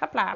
Hop là.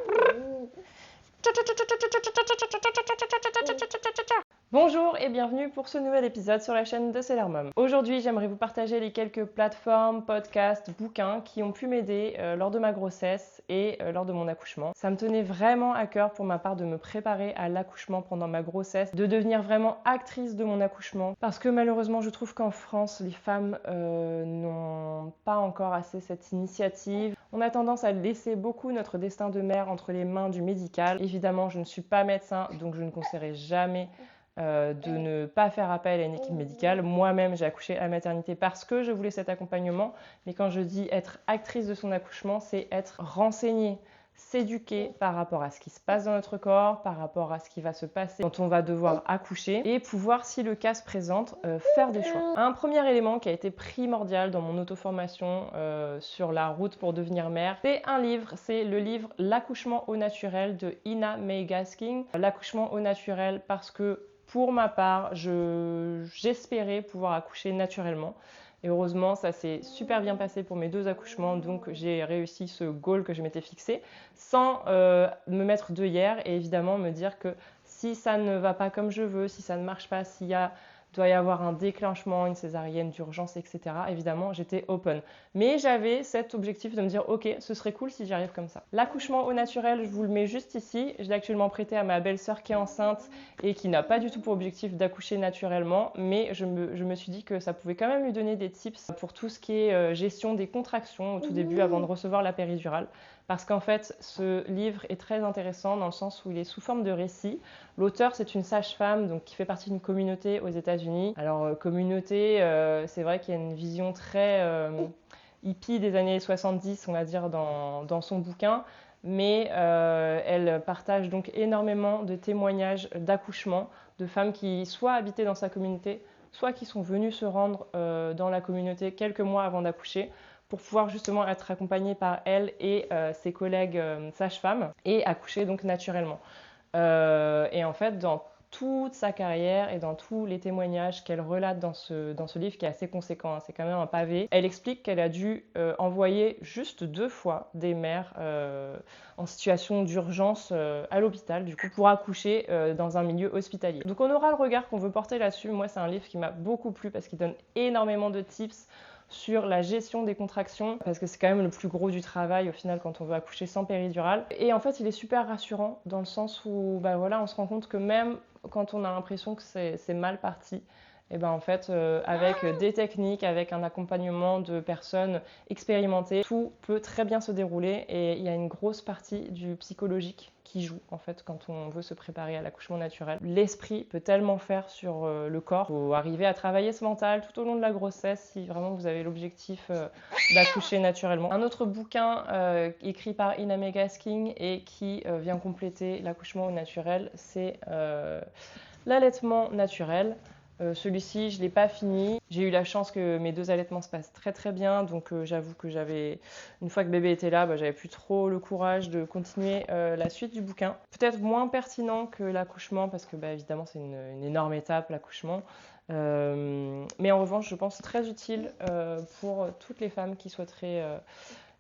Bonjour et bienvenue pour ce nouvel épisode sur la chaîne de Sailor Mom. Aujourd'hui, j'aimerais vous partager les quelques plateformes, podcasts, bouquins qui ont pu m'aider lors de ma grossesse et lors de mon accouchement. Ça me tenait vraiment à cœur pour ma part de me préparer à l'accouchement pendant ma grossesse, de devenir vraiment actrice de mon accouchement parce que malheureusement, je trouve qu'en France, les femmes n'ont pas encore assez cette initiative. On a tendance à laisser beaucoup notre destin de mère entre les mains du médical. Évidemment, je ne suis pas médecin, donc je ne conseillerais jamais de ne pas faire appel à une équipe médicale. Moi-même, j'ai accouché à la maternité parce que je voulais cet accompagnement. Mais quand je dis être actrice de son accouchement, c'est être renseignée, s'éduquer par rapport à ce qui se passe dans notre corps, par rapport à ce qui va se passer quand on va devoir accoucher et pouvoir, si le cas se présente, faire des choix. Un premier élément qui a été primordial dans mon auto-formation sur la route pour devenir mère, c'est un livre, c'est le livre L'accouchement au naturel de Ina May Gaskin. L'accouchement au naturel parce que pour ma part, j'espérais pouvoir accoucher naturellement. Et heureusement, ça s'est super bien passé pour mes deux accouchements, donc j'ai réussi ce goal que je m'étais fixé sans me mettre d'œillères et évidemment me dire que si ça ne va pas comme je veux, si ça ne marche pas, doit y avoir un déclenchement, une césarienne d'urgence, etc. Évidemment, j'étais open. Mais j'avais cet objectif de me dire, ok, ce serait cool si j'y arrive comme ça. L'accouchement au naturel, je vous le mets juste ici. Je l'ai actuellement prêté à ma belle-sœur qui est enceinte et qui n'a pas du tout pour objectif d'accoucher naturellement. Mais je me suis dit que ça pouvait quand même lui donner des tips pour tout ce qui est gestion des contractions au tout début avant de recevoir la péridurale. Parce qu'en fait, ce livre est très intéressant dans le sens où il est sous forme de récit. L'auteur, c'est une sage-femme donc, qui fait partie d'une communauté aux États-Unis. Alors, communauté, c'est vrai qu'il y a une vision très hippie des années 70, on va dire, dans son bouquin. Mais elle partage donc énormément de témoignages d'accouchement de femmes qui soit habitaient dans sa communauté, soit qui sont venues se rendre dans la communauté quelques mois avant d'accoucher pour pouvoir justement être accompagnée par elle et ses collègues sages-femmes et accoucher donc naturellement. Et en fait, dans toute sa carrière et dans tous les témoignages qu'elle relate dans ce livre qui est assez conséquent, hein, c'est quand même un pavé, elle explique qu'elle a dû envoyer juste 2 fois des mères en situation d'urgence à l'hôpital, du coup, pour accoucher dans un milieu hospitalier. Donc on aura le regard qu'on veut porter là-dessus. Moi, c'est un livre qui m'a beaucoup plu parce qu'il donne énormément de tips sur la gestion des contractions, parce que c'est quand même le plus gros du travail au final quand on veut accoucher sans péridurale. Et en fait, il est super rassurant dans le sens où on se rend compte que même quand on a l'impression que c'est mal parti, et ben en fait, avec des techniques, avec un accompagnement de personnes expérimentées, tout peut très bien se dérouler et il y a une grosse partie du psychologique qui joue en fait quand on veut se préparer à l'accouchement naturel. L'esprit peut tellement faire sur le corps. Il faut arriver à travailler ce mental tout au long de la grossesse si vraiment vous avez l'objectif d'accoucher naturellement. Un autre bouquin écrit par Ina May Gaskin et qui vient compléter l'accouchement au naturel, c'est l'allaitement naturel. Celui-ci, je ne l'ai pas fini. J'ai eu la chance que mes 2 allaitements se passent très très bien, donc j'avoue que une fois que bébé était là, j'avais plus trop le courage de continuer la suite du bouquin. Peut-être moins pertinent que l'accouchement, parce que évidemment c'est une énorme étape l'accouchement. Mais en revanche, je pense très utile pour toutes les femmes qui souhaiteraient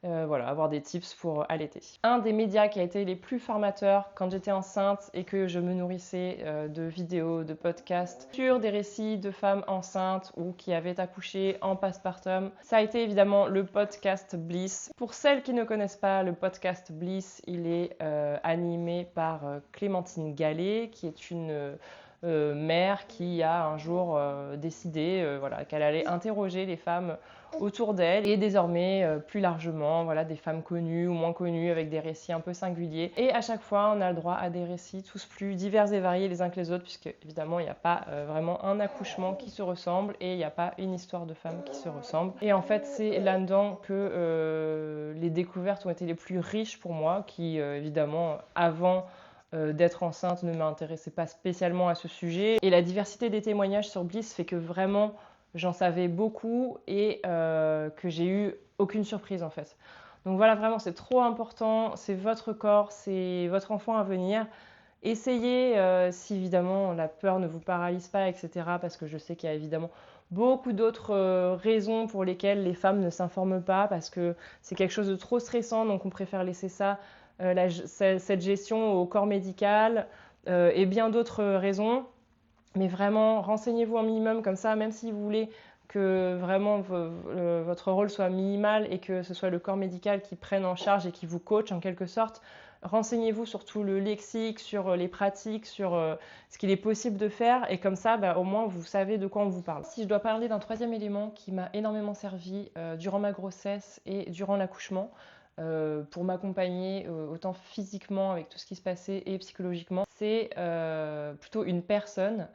avoir des tips pour allaiter. Un des médias qui a été les plus formateurs quand j'étais enceinte et que je me nourrissais de vidéos, de podcasts sur des récits de femmes enceintes ou qui avaient accouché en postpartum, ça a été évidemment le podcast Bliss. Pour celles qui ne connaissent pas le podcast Bliss, il est animé par Clémentine Gallet, qui est une mère qui a un jour décidé qu'elle allait interroger les femmes autour d'elle et désormais plus largement des femmes connues ou moins connues avec des récits un peu singuliers. Et à chaque fois, on a le droit à des récits tous plus divers et variés les uns que les autres puisque évidemment, il n'y a pas vraiment un accouchement qui se ressemble et il n'y a pas une histoire de femme qui se ressemble. Et en fait, c'est là-dedans que les découvertes ont été les plus riches pour moi qui évidemment avant d'être enceinte ne m'intéressait pas spécialement à ce sujet. Et la diversité des témoignages sur Bliss fait que vraiment j'en savais beaucoup et que j'ai eu aucune surprise en fait. Donc voilà, vraiment c'est trop important, c'est votre corps, c'est votre enfant à venir. Essayez, si évidemment la peur ne vous paralyse pas, etc. Parce que je sais qu'il y a évidemment beaucoup d'autres raisons pour lesquelles les femmes ne s'informent pas, parce que c'est quelque chose de trop stressant, donc on préfère laisser ça cette gestion au corps médical et bien d'autres raisons. Mais vraiment, renseignez-vous un minimum comme ça, même si vous voulez que vraiment votre rôle soit minimal et que ce soit le corps médical qui prenne en charge et qui vous coach en quelque sorte. Renseignez-vous sur tout le lexique, sur les pratiques, sur ce qu'il est possible de faire et comme ça, au moins vous savez de quoi on vous parle. Si je dois parler d'un troisième élément qui m'a énormément servi durant ma grossesse et durant l'accouchement, pour m'accompagner autant physiquement avec tout ce qui se passait et psychologiquement, c'est plutôt une personne.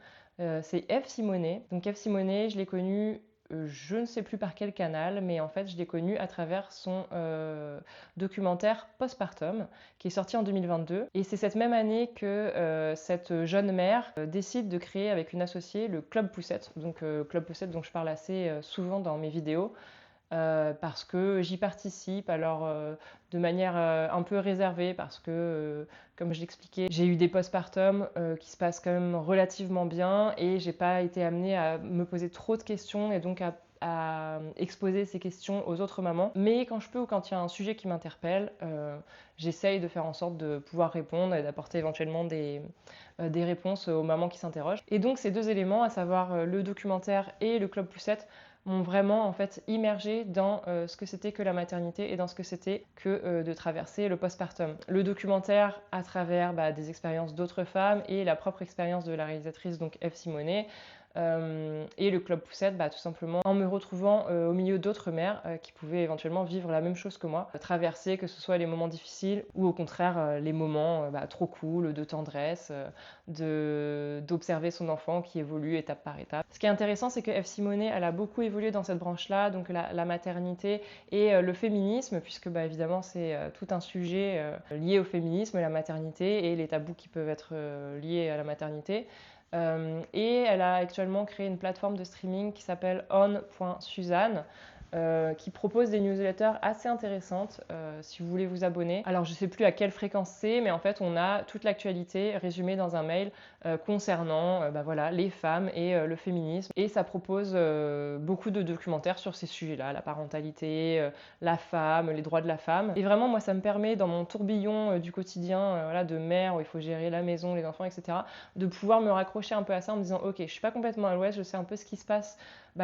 C'est Eve Simonet. Donc Eve Simonet, je l'ai connue, je ne sais plus par quel canal, mais en fait je l'ai connue à travers son documentaire Postpartum, qui est sorti en 2022. Et c'est cette même année que cette jeune mère décide de créer avec une associée le Club Poussette. Donc Club Poussette dont je parle assez souvent dans mes vidéos. Parce que j'y participe, alors de manière un peu réservée, parce que, comme je l'expliquais, j'ai eu des postpartum qui se passent quand même relativement bien et j'ai pas été amenée à me poser trop de questions et donc à exposer ces questions aux autres mamans. Mais quand je peux ou quand il y a un sujet qui m'interpelle, j'essaye de faire en sorte de pouvoir répondre et d'apporter éventuellement des réponses aux mamans qui s'interrogent. Et donc ces deux éléments, à savoir le documentaire et le Club Poussette, m'ont vraiment en fait immergée dans ce que c'était que la maternité et dans ce que c'était que de traverser le postpartum. Le documentaire à travers des expériences d'autres femmes et la propre expérience de la réalisatrice donc Eve Simonet. Et le Club Poussette, tout simplement en me retrouvant au milieu d'autres mères qui pouvaient éventuellement vivre la même chose que moi, traverser que ce soit les moments difficiles ou au contraire les moments trop cool, de tendresse, d'observer son enfant qui évolue étape par étape. Ce qui est intéressant, c'est que Eve Simonet, elle a beaucoup évolué dans cette branche-là, donc la maternité et le féminisme, puisque évidemment c'est tout un sujet lié au féminisme, la maternité et les tabous qui peuvent être liés à la maternité. Et elle a actuellement créé une plateforme de streaming qui s'appelle on.suzanne qui propose des newsletters assez intéressantes si vous voulez vous abonner. Alors je ne sais plus à quelle fréquence c'est, mais en fait on a toute l'actualité résumée dans un mail concernant les femmes et le féminisme. Et ça propose beaucoup de documentaires sur ces sujets-là, la parentalité, la femme, les droits de la femme. Et vraiment moi ça me permet dans mon tourbillon du quotidien de mère où il faut gérer la maison, les enfants, etc. de pouvoir me raccrocher un peu à ça en me disant ok, je suis pas complètement à l'ouest, je sais un peu ce qui se passe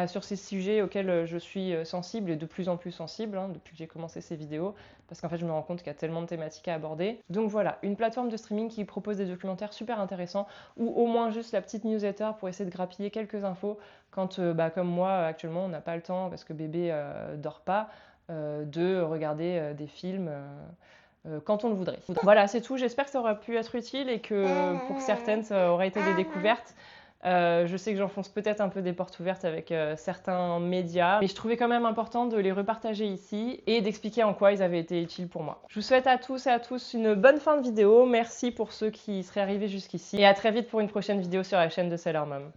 sur ces sujets auxquels je suis sensible et de plus en plus sensible depuis que j'ai commencé ces vidéos, parce qu'en fait je me rends compte qu'il y a tellement de thématiques à aborder. Donc voilà, une plateforme de streaming qui propose des documentaires super intéressants, ou au moins juste la petite newsletter pour essayer de grappiller quelques infos quand, comme moi actuellement, on n'a pas le temps parce que bébé dort pas, de regarder des films quand on le voudrait. Voilà, c'est tout, j'espère que ça aura pu être utile et que pour certaines ça aura été des découvertes. Je sais que j'enfonce peut-être un peu des portes ouvertes avec certains médias, mais je trouvais quand même important de les repartager ici et d'expliquer en quoi ils avaient été utiles pour moi. Je vous souhaite à tous et à tous une bonne fin de vidéo. Merci pour ceux qui seraient arrivés jusqu'ici et à très vite pour une prochaine vidéo sur la chaîne de Sailor Mom.